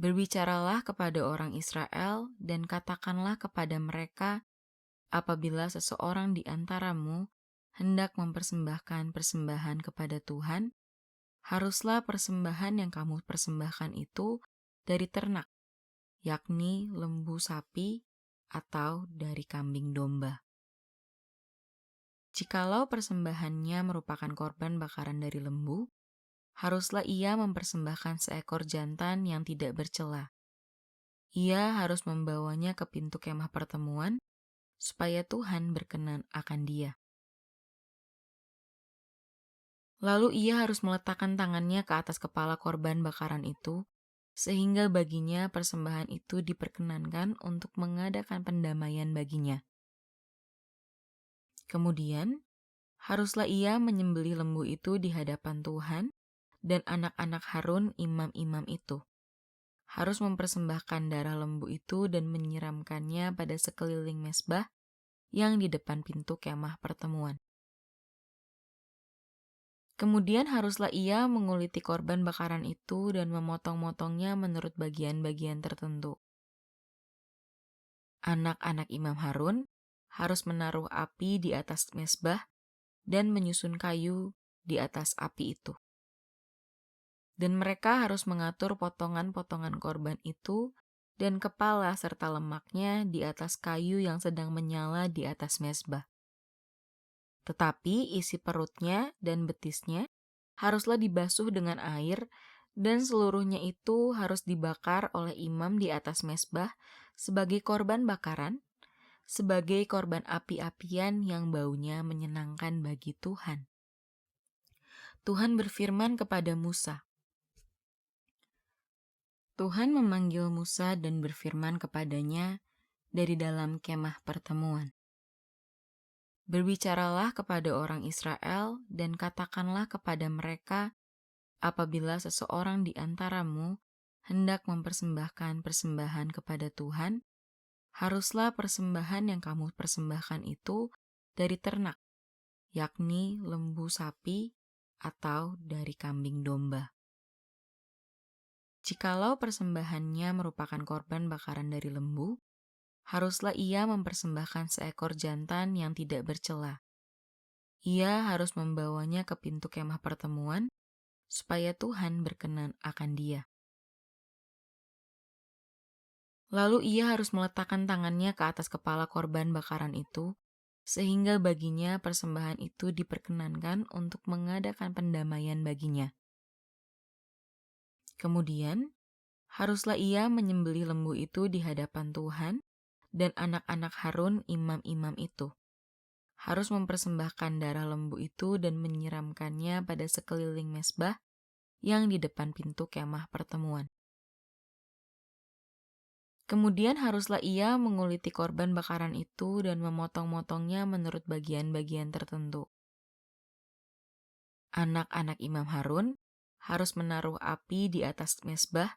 Berbicaralah kepada orang Israel dan katakanlah kepada mereka, apabila seseorang di antaramu hendak mempersembahkan persembahan kepada Tuhan, haruslah persembahan yang kamu persembahkan itu dari ternak, yakni lembu sapi atau dari kambing domba. Jikalau persembahannya merupakan korban bakaran dari lembu, haruslah ia mempersembahkan seekor jantan yang tidak bercela. Ia harus membawanya ke pintu kemah pertemuan, supaya Tuhan berkenan akan dia. Lalu ia harus meletakkan tangannya ke atas kepala korban bakaran itu, sehingga baginya persembahan itu diperkenankan untuk mengadakan pendamaian baginya. Kemudian, haruslah ia menyembelih lembu itu di hadapan Tuhan, dan anak-anak Harun imam-imam itu harus mempersembahkan darah lembu itu dan menyiramkannya pada sekeliling mezbah yang di depan pintu kemah pertemuan. Kemudian haruslah ia menguliti korban bakaran itu dan memotong-motongnya menurut bagian-bagian tertentu. Anak-anak Imam Harun harus menaruh api di atas mezbah dan menyusun kayu di atas api itu. Dan mereka harus mengatur potongan-potongan korban itu dan kepala serta lemaknya di atas kayu yang sedang menyala di atas mezbah. Tetapi isi perutnya dan betisnya haruslah dibasuh dengan air, dan seluruhnya itu harus dibakar oleh imam di atas mezbah sebagai korban bakaran, sebagai korban api-apian yang baunya menyenangkan bagi Tuhan. Tuhan berfirman kepada Musa. Tuhan memanggil Musa dan berfirman kepadanya dari dalam kemah pertemuan. Berbicaralah kepada orang Israel dan katakanlah kepada mereka, apabila seseorang di antaramu hendak mempersembahkan persembahan kepada Tuhan, haruslah persembahan yang kamu persembahkan itu dari ternak, yakni lembu sapi atau dari kambing domba. Jikalau persembahannya merupakan korban bakaran dari lembu, haruslah ia mempersembahkan seekor jantan yang tidak bercela. Ia harus membawanya ke pintu kemah pertemuan, supaya Tuhan berkenan akan dia. Lalu ia harus meletakkan tangannya ke atas kepala korban bakaran itu, sehingga baginya persembahan itu diperkenankan untuk mengadakan pendamaian baginya. Kemudian, haruslah ia menyembelih lembu itu di hadapan Tuhan, dan anak-anak Harun imam-imam itu harus mempersembahkan darah lembu itu dan menyiramkannya pada sekeliling mezbah yang di depan pintu kemah pertemuan. Kemudian haruslah ia menguliti korban bakaran itu dan memotong-motongnya menurut bagian-bagian tertentu. Anak-anak Imam Harun harus menaruh api di atas mezbah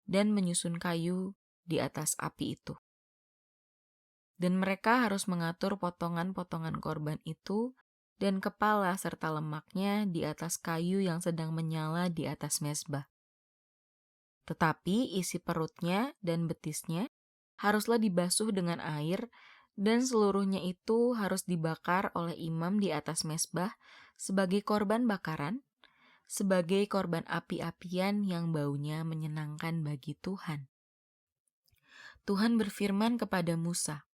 dan menyusun kayu di atas api itu. Dan mereka harus mengatur potongan-potongan korban itu dan kepala serta lemaknya di atas kayu yang sedang menyala di atas mezbah. Tetapi isi perutnya dan betisnya haruslah dibasuh dengan air, dan seluruhnya itu harus dibakar oleh imam di atas mezbah sebagai korban bakaran, sebagai korban api-apian yang baunya menyenangkan bagi Tuhan. Tuhan berfirman kepada Musa.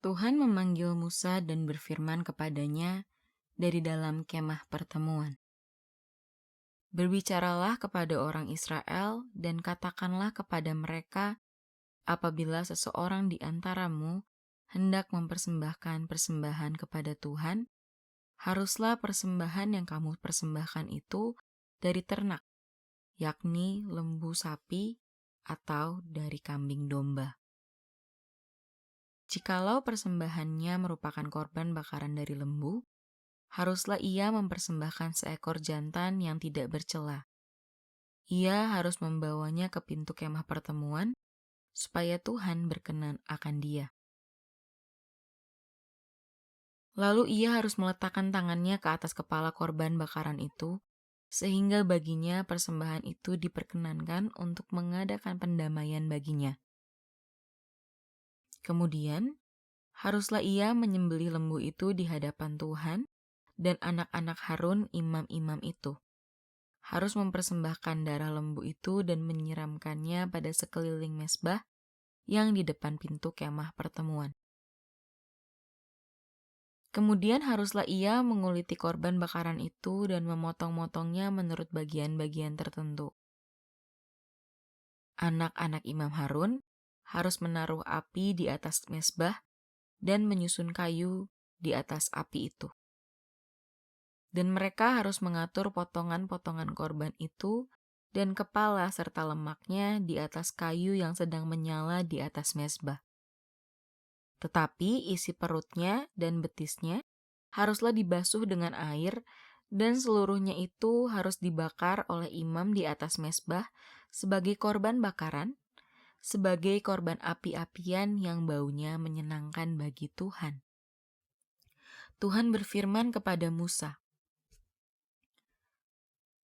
Tuhan memanggil Musa dan berfirman kepadanya dari dalam kemah pertemuan. Berbicaralah kepada orang Israel dan katakanlah kepada mereka, apabila seseorang di antaramu hendak mempersembahkan persembahan kepada Tuhan, haruslah persembahan yang kamu persembahkan itu dari ternak, yakni lembu sapi atau dari kambing domba. Jikalau persembahannya merupakan korban bakaran dari lembu, haruslah ia mempersembahkan seekor jantan yang tidak bercela. Ia harus membawanya ke pintu kemah pertemuan, supaya Tuhan berkenan akan dia. Lalu ia harus meletakkan tangannya ke atas kepala korban bakaran itu, sehingga baginya persembahan itu diperkenankan untuk mengadakan pendamaian baginya. Kemudian, haruslah ia menyembelih lembu itu di hadapan Tuhan, dan anak-anak Harun imam-imam itu harus mempersembahkan darah lembu itu dan menyiramkannya pada sekeliling mezbah yang di depan pintu kemah pertemuan. Kemudian haruslah ia menguliti korban bakaran itu dan memotong-motongnya menurut bagian-bagian tertentu. Anak-anak Imam Harun harus menaruh api di atas mezbah dan menyusun kayu di atas api itu. Dan mereka harus mengatur potongan-potongan korban itu dan kepala serta lemaknya di atas kayu yang sedang menyala di atas mezbah. Tetapi isi perutnya dan betisnya haruslah dibasuh dengan air, dan seluruhnya itu harus dibakar oleh imam di atas mezbah sebagai korban bakaran, sebagai korban api-apian yang baunya menyenangkan bagi Tuhan. Tuhan berfirman kepada Musa.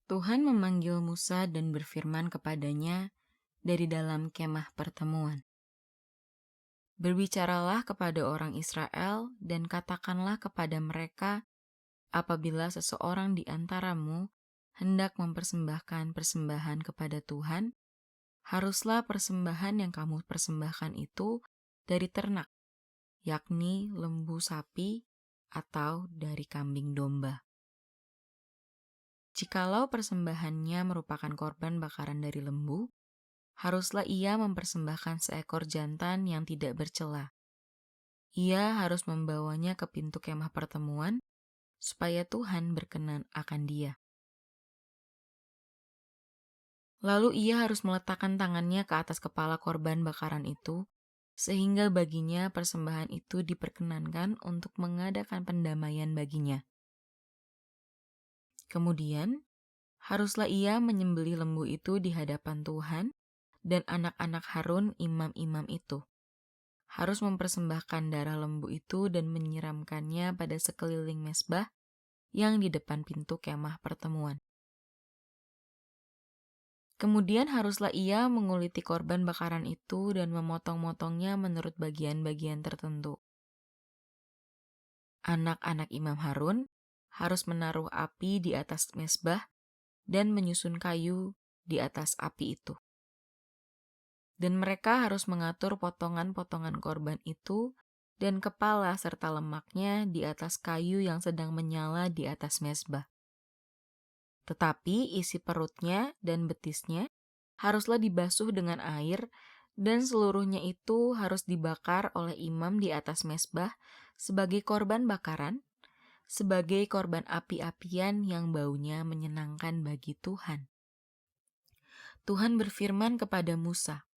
Tuhan memanggil Musa dan berfirman kepadanya dari dalam kemah pertemuan. Berbicaralah kepada orang Israel dan katakanlah kepada mereka, apabila seseorang di antaramu hendak mempersembahkan persembahan kepada Tuhan, haruslah persembahan yang kamu persembahkan itu dari ternak, yakni lembu sapi atau dari kambing domba. Jikalau persembahannya merupakan korban bakaran dari lembu, haruslah ia mempersembahkan seekor jantan yang tidak bercela. Ia harus membawanya ke pintu kemah pertemuan, supaya Tuhan berkenan akan dia. Lalu ia harus meletakkan tangannya ke atas kepala korban bakaran itu, sehingga baginya persembahan itu diperkenankan untuk mengadakan pendamaian baginya. Kemudian, haruslah ia menyembelih lembu itu di hadapan Tuhan, dan anak-anak Harun imam-imam itu harus mempersembahkan darah lembu itu dan menyiramkannya pada sekeliling mezbah yang di depan pintu kemah pertemuan. Kemudian haruslah ia menguliti korban bakaran itu dan memotong-motongnya menurut bagian-bagian tertentu. Anak-anak Imam Harun harus menaruh api di atas mezbah dan menyusun kayu di atas api itu. Dan mereka harus mengatur potongan-potongan korban itu dan kepala serta lemaknya di atas kayu yang sedang menyala di atas mezbah. Tetapi isi perutnya dan betisnya haruslah dibasuh dengan air, dan seluruhnya itu harus dibakar oleh imam di atas mezbah sebagai korban bakaran, sebagai korban api-apian yang baunya menyenangkan bagi Tuhan. Tuhan berfirman kepada Musa.